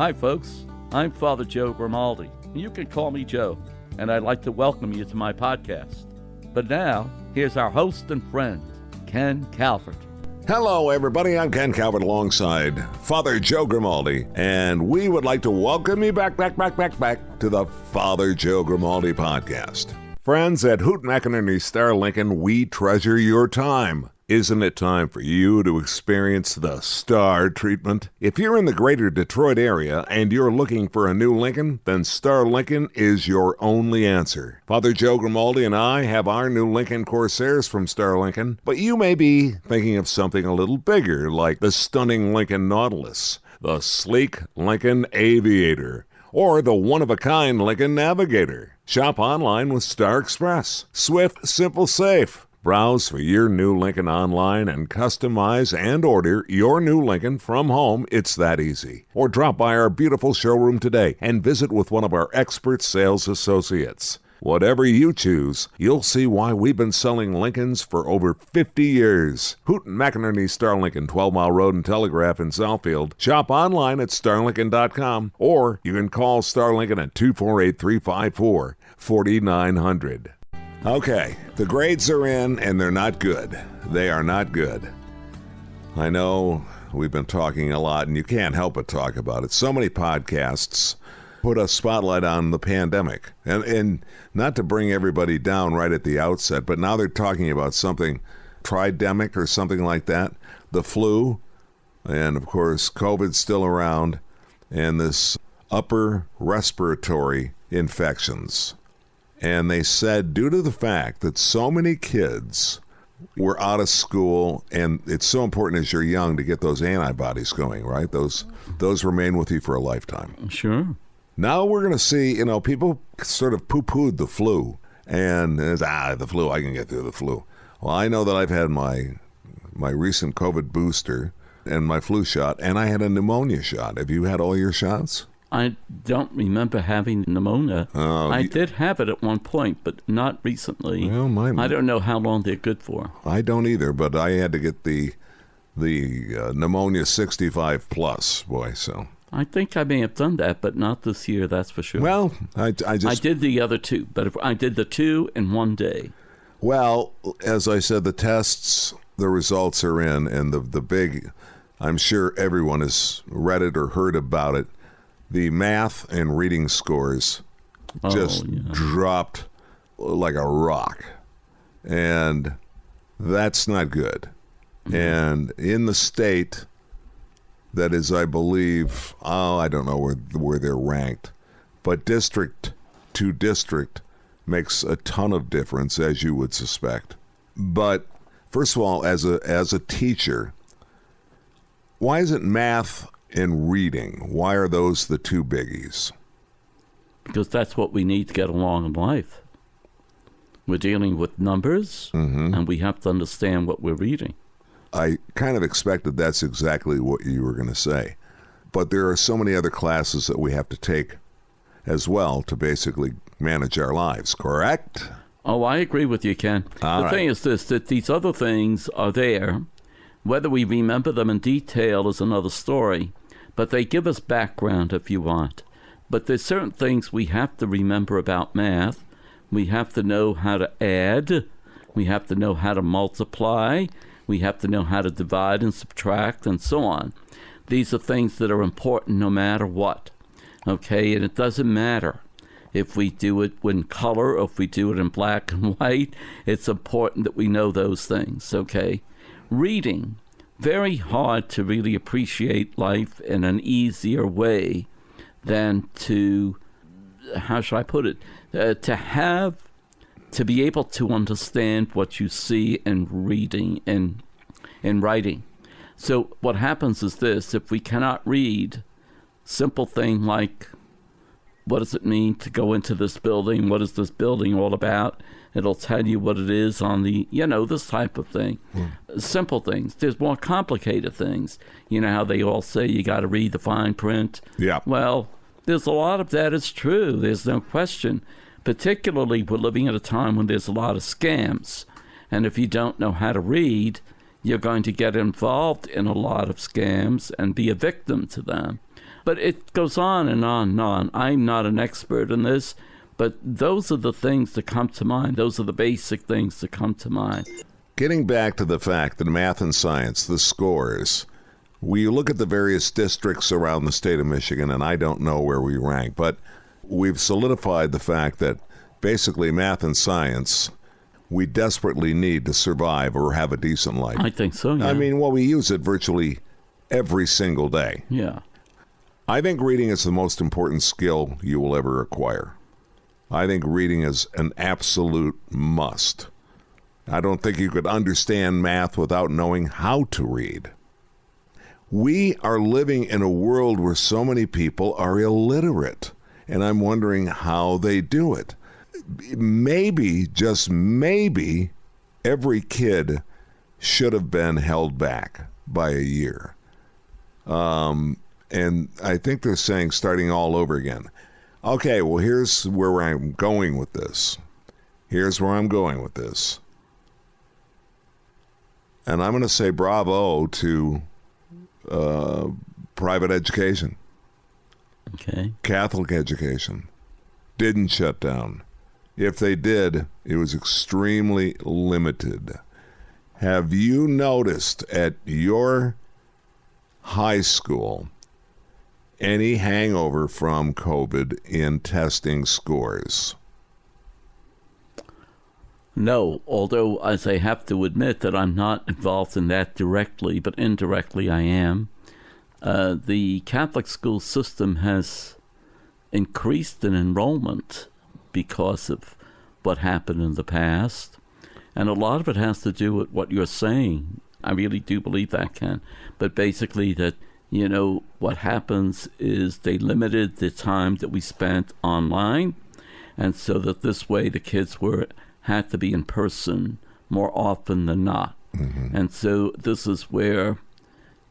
Hi, folks. I'm Father Joe Grimaldi. You can call me Joe, and I'd like to welcome you to my podcast. But now, here's our host and friend, Ken Calvert. Hello, everybody. I'm Ken Calvert alongside Father Joe Grimaldi, and we would like to welcome you back to the Father Joe Grimaldi podcast. Friends at Houghton McInerney Star Lincoln, we treasure your time. Isn't it time for you to experience the Star treatment? If you're in the greater Detroit area and you're looking for a new Lincoln, then Star Lincoln is your only answer. Father Joe Grimaldi and I have our new Lincoln Corsairs from Star Lincoln, but you may be thinking of something a little bigger, like the stunning Lincoln Nautilus, the sleek Lincoln Aviator, or the one-of-a-kind Lincoln Navigator. Shop online with Star Express. Swift, simple, safe. Browse for your new Lincoln online and customize and order your new Lincoln from home. It's that easy. Or drop by our beautiful showroom today and visit with one of our expert sales associates. Whatever you choose, you'll see why we've been selling Lincolns for over 50 years. Houghton McInerney Star Lincoln, 12 Mile Road and Telegraph in Southfield. Shop online at starlincoln.com, or you can call Star Lincoln at 248-354-4900. Okay, the grades are in, and they're not good. They are not good. I know we've been talking a lot, and you can't help but talk about it. So many podcasts put a spotlight on the pandemic. And not to bring everybody down right at the outset, but now they're talking about something tridemic or something like that. The flu, and of course, COVID's still around, and this upper respiratory infections. And they said due to the fact that so many kids were out of school, and it's so important as you're young to get those antibodies going, right? Those remain with you for a lifetime. Sure. Now we're going to see, people sort of poo-pooed the flu. And the flu, I can get through the flu. Well, I know that I've had my recent COVID booster and my flu shot, and I had a pneumonia shot. Have you had all your shots? I don't remember having pneumonia. I did have it at one point, but not recently. Well, I don't know how long they're good for. I don't either, but I had to get the pneumonia 65 plus, boy, so. I think I may have done that, but not this year, that's for sure. Well, I did the other two, but I did the two in one day. Well, as I said, the tests, the results are in, and the big, I'm sure everyone has read it or heard about it, the math and reading scores just dropped like a rock. And that's not good. Mm-hmm. And in the state that is, I believe, I don't know where they're ranked, but district to district makes a ton of difference, as you would suspect. But first of all, as a teacher, why isn't math and reading, why are those the two biggies? Because that's what we need to get along in life. We're dealing with numbers, and we have to understand what we're reading. I kind of expected that's exactly what you were going to say. But there are so many other classes that we have to take as well to basically manage our lives, correct? Oh, I agree with you, Ken. The thing is this, that these other things are there. Whether we remember them in detail is another story. But they give us background if you want. But there's certain things we have to remember about math. We have to know how to add. We have to know how to multiply. We have to know how to divide and subtract and so on. These are things that are important no matter what. Okay, and it doesn't matter if we do it in color or if we do it in black and white. It's important that we know those things, okay? Reading. Very hard to really appreciate life in an easier way than to, how should I put it, to be able to understand what you see in reading and in writing. So what happens is this: if we cannot read, simple thing like, what does it mean to go into this building? What is this building all about? It'll tell you what it is on the, this type of thing. Simple things. There's more complicated things. You know how they all say you got to read the fine print? Yeah. Well, there's a lot of that is true. There's no question. Particularly, we're living at a time when there's a lot of scams. And if you don't know how to read, you're going to get involved in a lot of scams and be a victim to them. But it goes on and on and on. I'm not an expert in this, but those are the things that come to mind. Those are the basic things that come to mind. Getting back to the fact that math and science, the scores, we look at the various districts around the state of Michigan, and I don't know where we rank, but we've solidified the fact that basically math and science we desperately need to survive or have a decent life. I think so, yeah. I mean, well, we use it virtually every single day. Yeah. I think reading is the most important skill you will ever acquire. I think reading is an absolute must. I don't think you could understand math without knowing how to read. We are living in a world where so many people are illiterate, and I'm wondering how they do it. Maybe, just maybe, every kid should have been held back by a year. And I think they're saying starting all over again. Okay, well, here's where I'm going with this. And I'm going to say bravo to private education. Okay. Catholic education didn't shut down. If they did, it was extremely limited. Have you noticed at your high school any hangover from COVID in testing scores? No, although as I have to admit that I'm not involved in that directly, but indirectly I am. The Catholic school system has increased in enrollment because of what happened in the past. And a lot of it has to do with what you're saying. I really do believe that, Ken. But basically that, you know, what happens is they limited the time that we spent online. And so that this way the kids had to be in person more often than not. Mm-hmm. And so this is where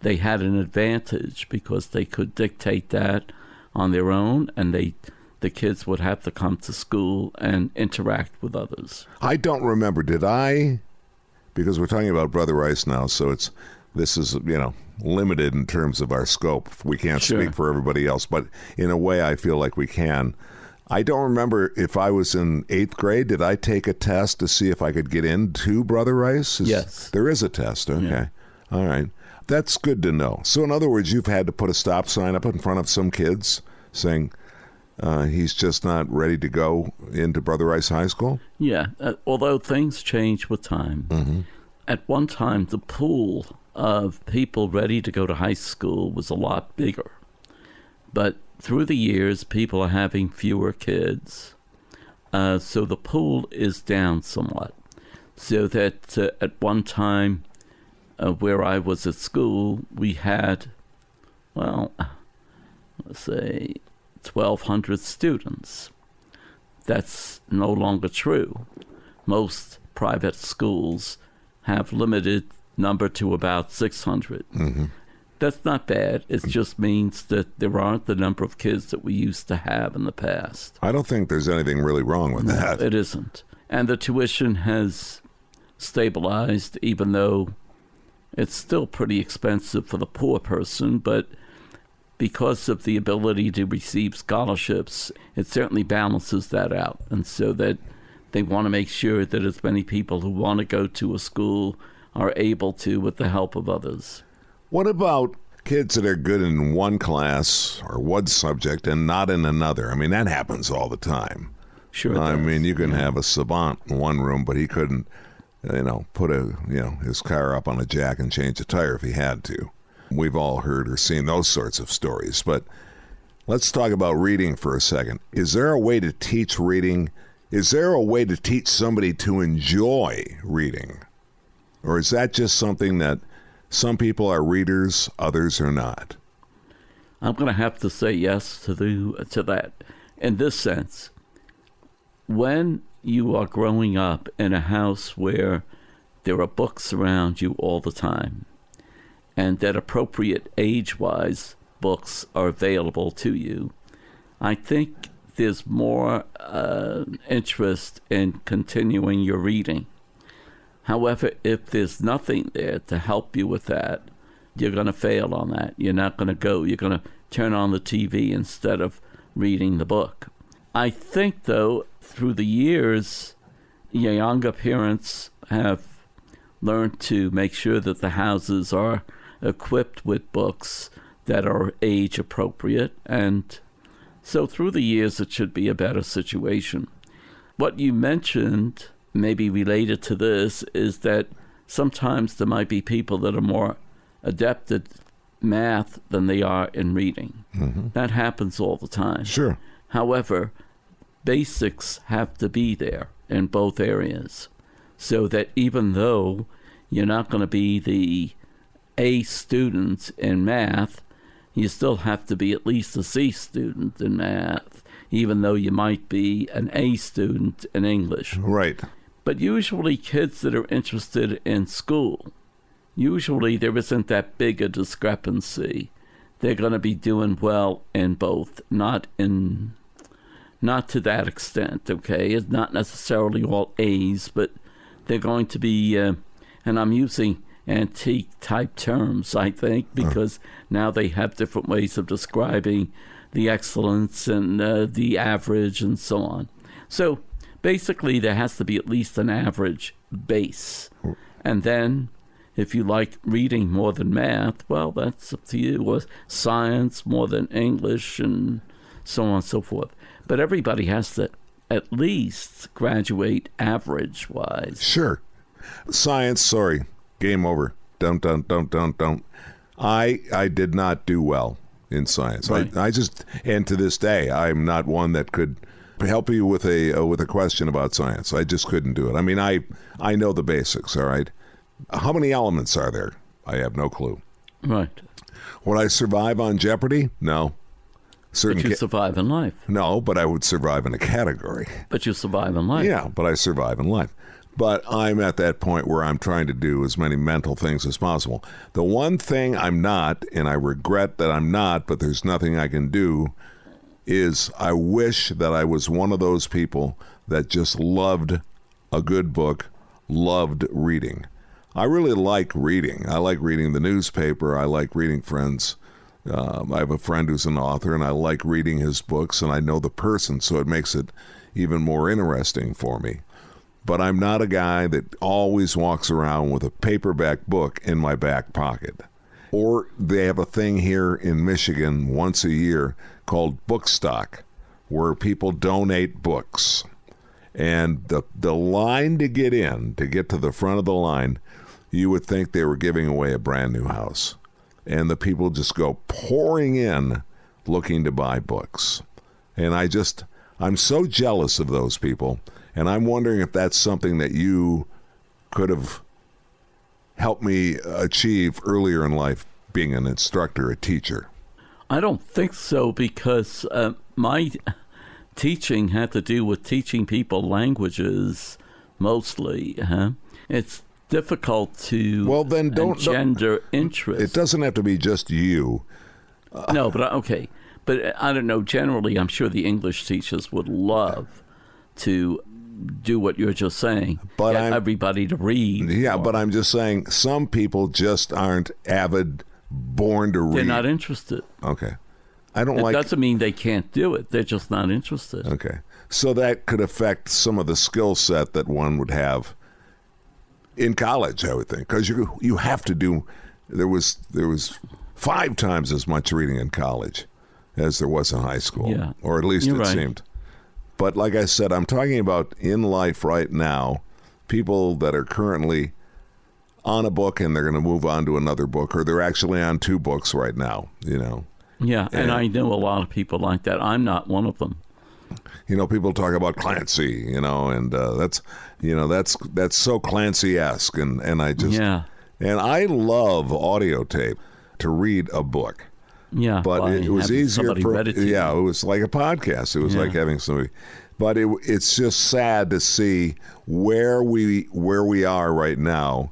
they had an advantage because they could dictate that on their own, and the kids would have to come to school and interact with others. I don't remember. Did I? Because we're talking about Brother Rice now, so this is, limited in terms of our scope. We can't speak for everybody else, but in a way I feel like we can. I don't remember if I was in 8th grade. Did I take a test to see if I could get into Brother Rice? Yes. There is a test. Okay. Yeah. All right. That's good to know. So in other words, you've had to put a stop sign up in front of some kids saying he's just not ready to go into Brother Rice High School? Yeah. Although things change with time. Mm-hmm. At one time, the pool of people ready to go to high school was a lot bigger. But through the years, people are having fewer kids. So the pool is down somewhat. So that at one time where I was at school, we had, let's say 1,200 students. That's no longer true. Most private schools have limited number to about 600. Mm-hmm. That's not bad. It just means that there aren't the number of kids that we used to have in the past. I don't think there's anything really wrong with that. It isn't. And the tuition has stabilized, even though it's still pretty expensive for the poor person, but because of the ability to receive scholarships, it certainly balances that out. And so that they want to make sure that as many people who want to go to a school are able to with the help of others. What about kids that are good in one class or one subject and not in another? I mean, that happens all the time. Sure. I mean, you can have a savant in one room, but he couldn't, put his car up on a jack and change a tire if he had to. We've all heard or seen those sorts of stories. But let's talk about reading for a second. Is there a way to teach reading? Is there a way to teach somebody to enjoy reading? Or is that just something that some people are readers, others are not? I'm going to have to say yes to that. In this sense, when you are growing up in a house where there are books around you all the time, and that appropriate age-wise books are available to you, I think there's more interest in continuing your reading. However, if there's nothing there to help you with that, you're going to fail on that. You're not going to go. You're going to turn on the TV instead of reading the book. I think, though, through the years, younger parents have learned to make sure that the houses are equipped with books that are age appropriate, and so through the years it should be a better situation. What you mentioned, maybe related to this, is that sometimes there might be people that are more adept at math than they are in reading. Mm-hmm. That happens all the time. Sure. However, basics have to be there in both areas, so that even though you're not going to be the A student in math, you still have to be at least a C student in math, even though you might be an A student in English. Right. But usually kids that are interested in school, usually there isn't that big a discrepancy. They're going to be doing well in both, not to that extent, okay? It's not necessarily all A's, but they're going to be, and I'm using antique-type terms, I think, because now they have different ways of describing the excellence and the average and so on. So basically, there has to be at least an average base. And then, if you like reading more than math, well, that's up to you. Or science more than English and so on and so forth. But everybody has to at least graduate average-wise. Sure. Science, sorry. Game over. Don't. I did not do well in science. Right. I just, and to this day, I'm not one that could help you with a question about science. I just couldn't do it. I mean, I know the basics, all right? How many elements are there? I have no clue. Right. Would I survive on Jeopardy? No. But you survive in life. No, but I would survive in a category. But you survive in life. Yeah, but I survive in life. But I'm at that point where I'm trying to do as many mental things as possible. The one thing I'm not, and I regret that I'm not, but there's nothing I can do, is I wish that I was one of those people that just loved a good book, loved reading. I really like reading. I like reading the newspaper. I like reading friends. I have a friend who's an author, and I like reading his books, and I know the person, so it makes it even more interesting for me. But I'm not a guy that always walks around with a paperback book in my back pocket. Or they have a thing here in Michigan once a year called Book Stock, where people donate books. And the line to get in, to get to the front of the line, you would think they were giving away a brand new house. And the people just go pouring in looking to buy books. And I'm so jealous of those people. And I'm wondering if that's something that you could have helped me achieve earlier in life, being an instructor, a teacher. I don't think so, because my teaching had to do with teaching people languages mostly. It's difficult to engender interest. It doesn't have to be just you. No, but okay. But I don't know. Generally, I'm sure the English teachers would love to do what you're just saying, but get everybody to read. Yeah, but I'm just saying some people just aren't avid, born to read. They're not interested. Okay. It doesn't mean they can't do it. They're just not interested. Okay. So that could affect some of the skill set that one would have in college, I would think, because you have to do. There was 5 times as much reading in college as there was in high school, or at least it seemed. But like I said, I'm talking about in life right now, people that are currently on a book and they're going to move on to another book, or they're actually on 2 books right now, Yeah, and I know a lot of people like that. I'm not one of them. People talk about Clancy, and that's so Clancy-esque, and I just and I love audio tape to read a book. Yeah, but it was easier for it was like a podcast. It was like having somebody. But it's just sad to see where we are right now,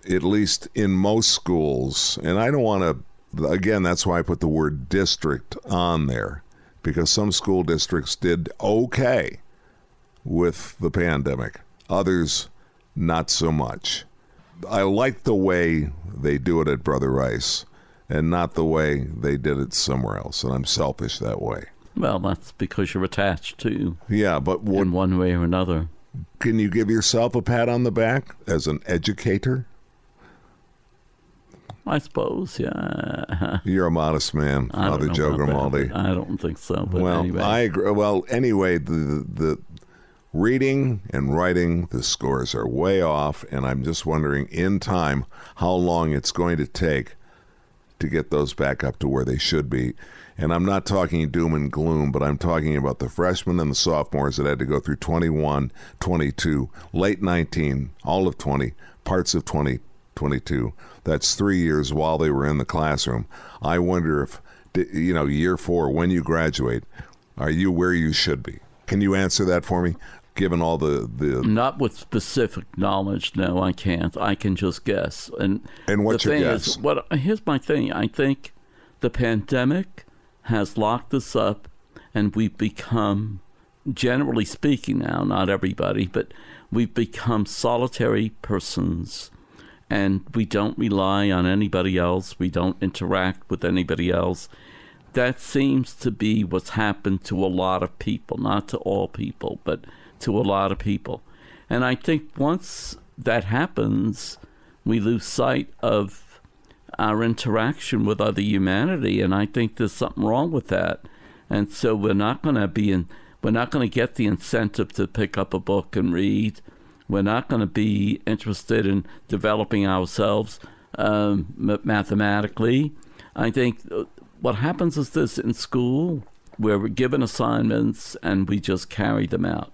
at least in most schools. And I don't want to. Again, that's why I put the word district on there, because some school districts did okay with the pandemic. Others not so much. I like the way they do it at Brother Rice and not the way they did it somewhere else, and I'm selfish that way. Well, that's because you're attached to. Yeah, but in one way or another. Can you give yourself a pat on the back as an educator? I suppose, yeah. You're a modest man, Father Joe Grimaldi. I don't think so. But well, anyway. I agree. Well, anyway, the reading and writing, the scores are way off, and I'm just wondering in time how long it's going to take to get those back up to where they should be. And I'm not talking doom and gloom, but I'm talking about the freshmen and the sophomores that had to go through 21, 22, late 19, all of 20, parts of 2022. That's 3 years while they were in the classroom. I wonder if, year 4, when you graduate, are you where you should be? Can you answer that for me? Given all the Not with specific knowledge, no, I can't. I can just guess. And what's your guess? Here's my thing. I think the pandemic has locked us up, and we've become, generally speaking now, not everybody, but we've become solitary persons, and we don't rely on anybody else. We don't interact with anybody else. That seems to be what's happened to a lot of people, not to all people, but to a lot of people. And I think once that happens, we lose sight of our interaction with other humanity, and I think there's something wrong with that. And so we're not going to get the incentive to pick up a book and read. We're not going to be interested in developing ourselves mathematically. I think what happens is this: in school, we're given assignments and we just carry them out.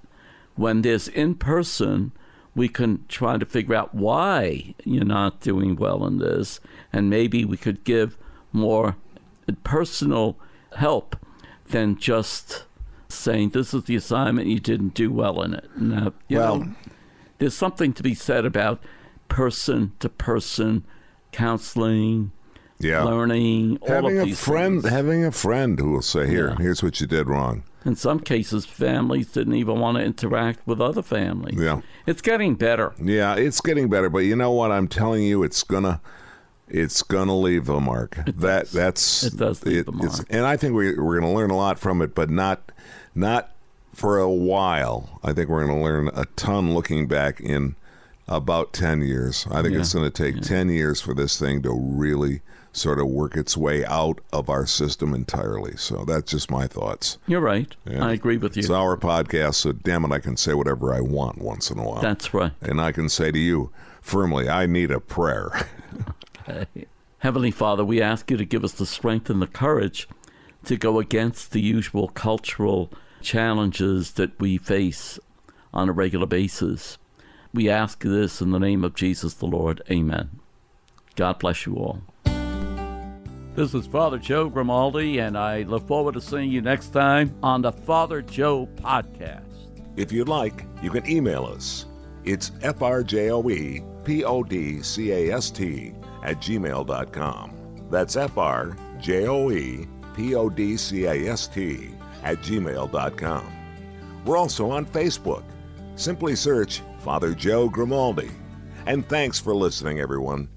When there's in-person, we can try to figure out why you're not doing well in this, and maybe we could give more personal help than just saying, this is the assignment, you didn't do well in it. Now, there's something to be said about person-to-person counseling, learning, all of these things. Having a friend who will say, here's what you did wrong. In some cases, families didn't even want to interact with other families. Yeah. It's getting better. Yeah, it's getting better. But you know what? I'm telling you, it's gonna leave a mark. It does leave a mark. And I think we're going to learn a lot from it, but not for a while. I think we're going to learn a ton looking back in about 10 years. I think it's going to take 10 years for this thing to really sort of work its way out of our system entirely. So that's just my thoughts. You're right. Yeah. I agree with you. It's our podcast, so damn it, I can say whatever I want once in a while. That's right. And I can say to you firmly, I need a prayer. Okay. Heavenly Father, we ask you to give us the strength and the courage to go against the usual cultural challenges that we face on a regular basis. We ask this in the name of Jesus the Lord. Amen. God bless you all. This is Father Joe Grimaldi, and I look forward to seeing you next time on the Father Joe Podcast. If you'd like, you can email us. It's frjoepodcast@gmail.com. That's frjoepodcast@gmail.com. We're also on Facebook. Simply search Father Joe Grimaldi. And thanks for listening, everyone.